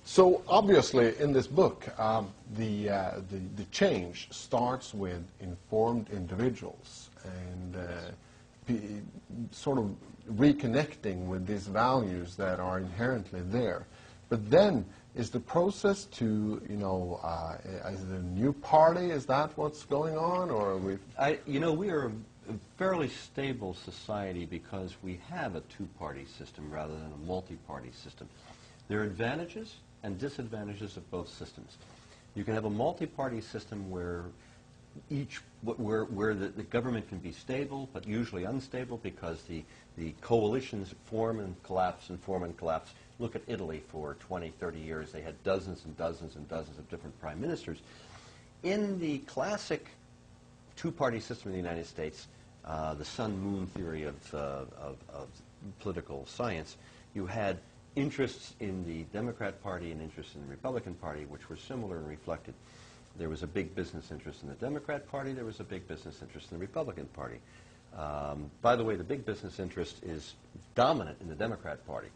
So obviously, in this book, the change starts with informed individuals and sort of reconnecting with these values that are inherently there. But then, is the process to, is it a new party? Is that what's going on, or are we? We are a fairly stable society because we have a two-party system rather than a multi-party system. There are advantages and disadvantages of both systems. You can have a multi-party system where the government can be stable, but usually unstable because the coalitions form and collapse and form and collapse. Look at Italy for 20, 30 years. They had dozens and dozens and dozens of different prime ministers. In the classic two-party system in the United States, the sun-moon theory of political science, you had interests in the Democrat Party and interests in the Republican Party, which were similar and reflected. There was a big business interest in the Democrat Party. There was a big business interest in the Republican Party. By the way, the big business interest is dominant in the Democrat Party.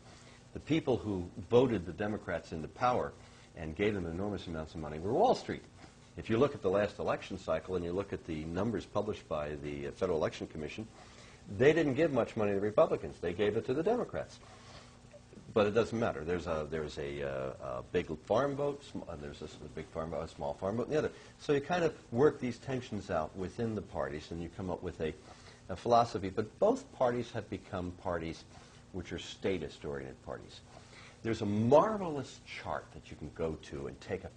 The people who voted the Democrats into power and gave them enormous amounts of money were Wall Street. If you look at the last election cycle and you look at the numbers published by the Federal Election Commission, they didn't give much money to the Republicans. They gave it to the Democrats. But it doesn't matter. There's a big farm vote, there's a big farm vote, a small farm vote, and the other. So you kind of work these tensions out within the parties, and you come up with a philosophy. But both parties have become parties which are statist-oriented parties. There's a marvelous chart that you can go to and take a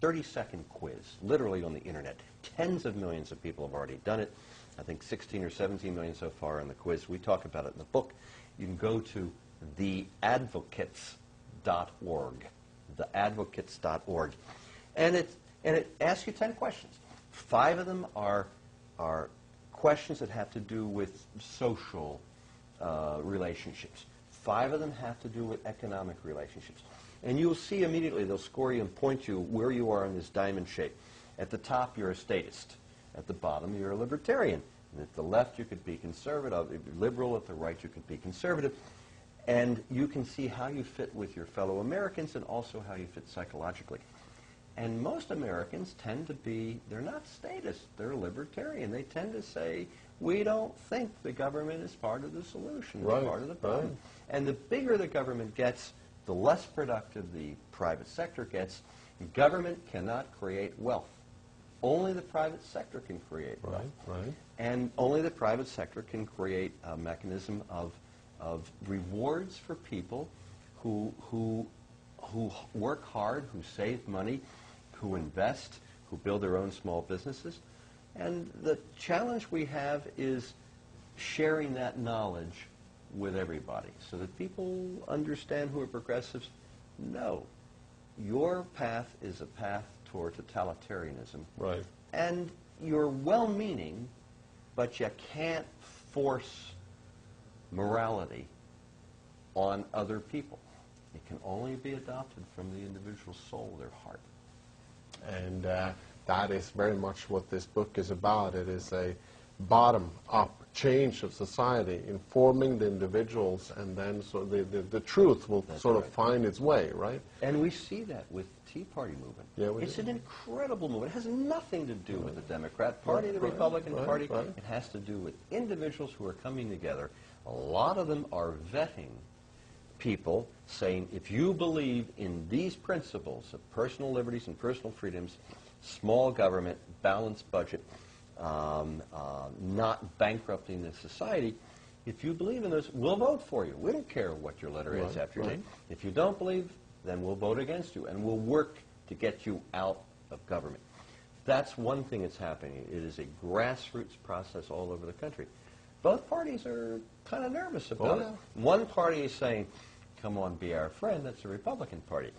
30-second quiz, literally on the internet. Tens of millions of people have already done it. I think 16 or 17 million so far on the quiz. We talk about it in the book. You can go to theadvocates.org, theadvocates.org, and it asks you 10 questions. 5 of them are questions that have to do with social relationships. 5 of them have to do with economic relationships. And you'll see immediately, they'll score you and point you where you are in this diamond shape. At the top, you're a statist. At the bottom, you're a libertarian. And at the left, you could be conservative, liberal. At the right, you could be conservative. And you can see how you fit with your fellow Americans and also how you fit psychologically. And most Americans tend to be, they're not statists, they're libertarian. They tend to say, we don't think the government is part of the solution, right, it's part of the problem. Right. And the bigger the government gets, the less productive the private sector gets. Government cannot create wealth. Only the private sector can create wealth. Right. And only the private sector can create a mechanism of rewards for people who work hard, who save money, who invest, who build their own small businesses. And the challenge we have is sharing that knowledge with everybody so that people understand who are progressives. No, your path is a path toward totalitarianism. Right. And you're well-meaning, but you can't force morality on other people. It can only be adopted from the individual soul, their heart. And that is very much what this book is about. It is a bottom-up change of society, informing the individuals, and then so the truth will sort of find its way, right? And we see that with the Tea Party movement. Yeah, it's an incredible movement. It has nothing to do with the Democrat Party, the Republican Party. It has to do with individuals who are coming together. A lot of them are vetting people, saying, if you believe in these principles of personal liberties and personal freedoms, small government, balanced budget, not bankrupting the society, if you believe in those, we'll vote for you. We don't care what your letter is after your name. If you don't believe, then we'll vote against you, and we'll work to get you out of government. That's one thing that's happening. It is a grassroots process all over the country. Both parties are kind of nervous about it. One party is saying, come on, be our friend. That's the Republican Party.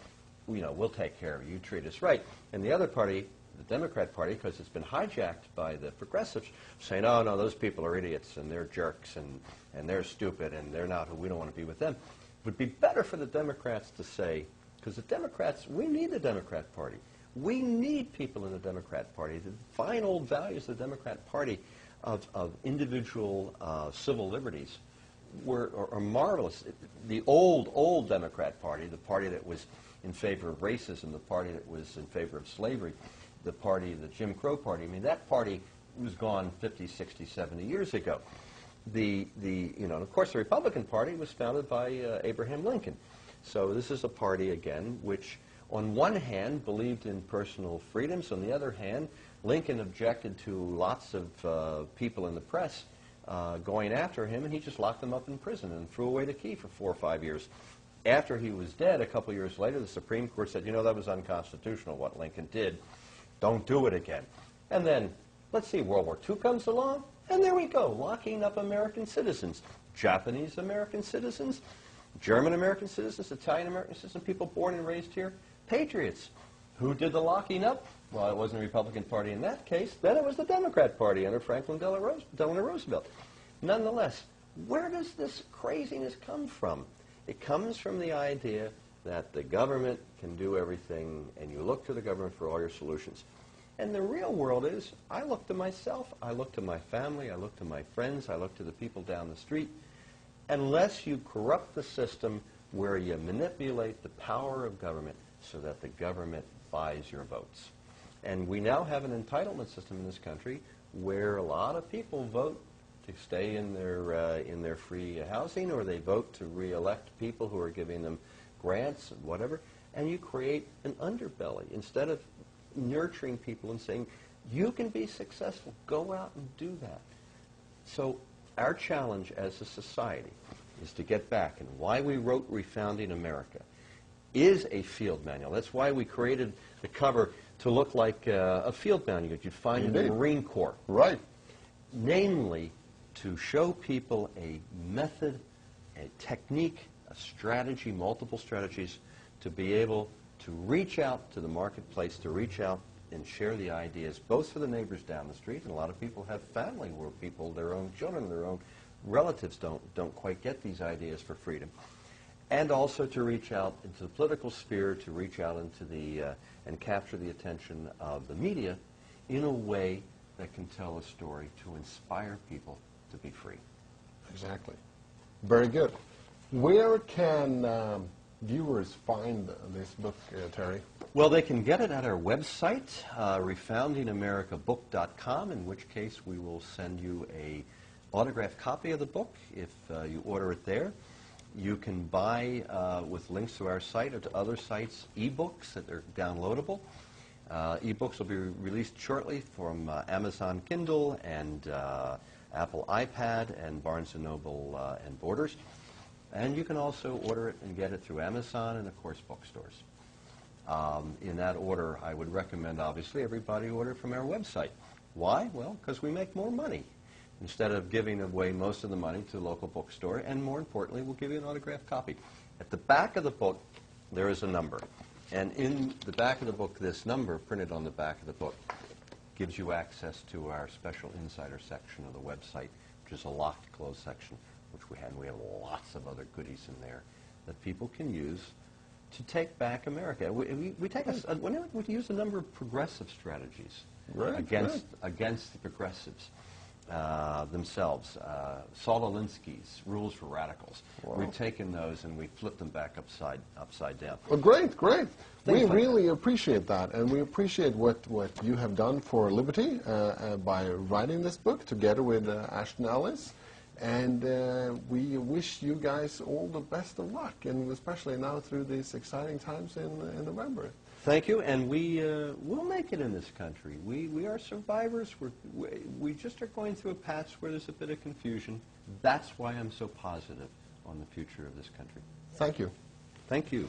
We'll take care of you. You treat us right. And the other party, the Democrat Party, because it's been hijacked by the progressives, saying, oh, no, those people are idiots, and they're jerks, and they're stupid, and they're not, we don't want to be with them. It would be better for the Democrats to say, because the Democrats, we need the Democrat Party. We need people in the Democrat Party. The fine old values of the Democrat Party of individual civil liberties are marvelous. The old Democrat Party, the party that was in favor of racism, the party that was in favor of slavery, the Jim Crow Party, I mean, that party was gone 50, 60, 70 years ago. Of course, the Republican Party was founded by Abraham Lincoln. So this is a party, again, which on one hand believed in personal freedoms. On the other hand, Lincoln objected to lots of people in the press going after him, and he just locked them up in prison and threw away the key for 4 or 5 years. After he was dead, a couple years later, the Supreme Court said, that was unconstitutional, what Lincoln did. Don't do it again. And then, let's see, World War II comes along, and there we go, locking up American citizens, Japanese American citizens, German American citizens, Italian American citizens, people born and raised here, patriots. Who did the locking up? Well, it wasn't the Republican Party in that case. Then it was the Democrat Party under Franklin Delano Roosevelt. Nonetheless, where does this craziness come from? It comes from the idea that the government can do everything, and you look to the government for all your solutions. And the real world is, I look to myself, I look to my family, I look to my friends, I look to the people down the street. Unless you corrupt the system where you manipulate the power of government so that the government buys your votes. And we now have an entitlement system in this country where a lot of people vote to stay in their free housing, or they vote to re-elect people who are giving them grants and whatever, and you create an underbelly. Instead of nurturing people and saying, you can be successful, go out and do that. So our challenge as a society is to get back, and why we wrote Refounding America is a field manual. That's why we created the cover to look like a field manual you'd find in the Marine Corps. Right. Namely, to show people a method, a technique, a strategy, multiple strategies, to be able to reach out to the marketplace, to reach out and share the ideas, both for the neighbors down the street, and a lot of people have family where people, their own children, their own relatives don't quite get these ideas for freedom. And also to reach out into the political sphere, to reach out into and capture the attention of the media in a way that can tell a story to inspire people to be free. Exactly. Very good. Where can viewers find this book, Terry? Well, they can get it at our website, refoundingamericabook.com, in which case we will send you a autographed copy of the book if you order it there. You can buy, with links to our site or to other sites, e-books that are downloadable. E-books will be released shortly from Amazon Kindle and Apple iPad and Barnes & Noble and Borders. And you can also order it and get it through Amazon and, of course, bookstores. In that order, I would recommend, obviously, everybody order from our website. Why? Well, because we make more money. Instead of giving away most of the money to the local bookstore, and more importantly, we'll give you an autographed copy. At the back of the book, there is a number. And in the back of the book, this number, printed on the back of the book, gives you access to our special insider section of the website, which is a locked, closed section, which we have. We have lots of other goodies in there that people can use to take back America. We use a number of progressive strategies against the progressives themselves. Saul Alinsky's Rules for Radicals. Wow. We've taken those and we flipped them back upside down. Well, great. We really appreciate that, and we appreciate what you have done for liberty by writing this book together with Ashton Ellis. And we wish you guys all the best of luck, and especially now through these exciting times in November. Thank you, and we'll make it in this country. We are survivors. We just are going through a patch where there's a bit of confusion. That's why I'm so positive on the future of this country. Thank you. Thank you.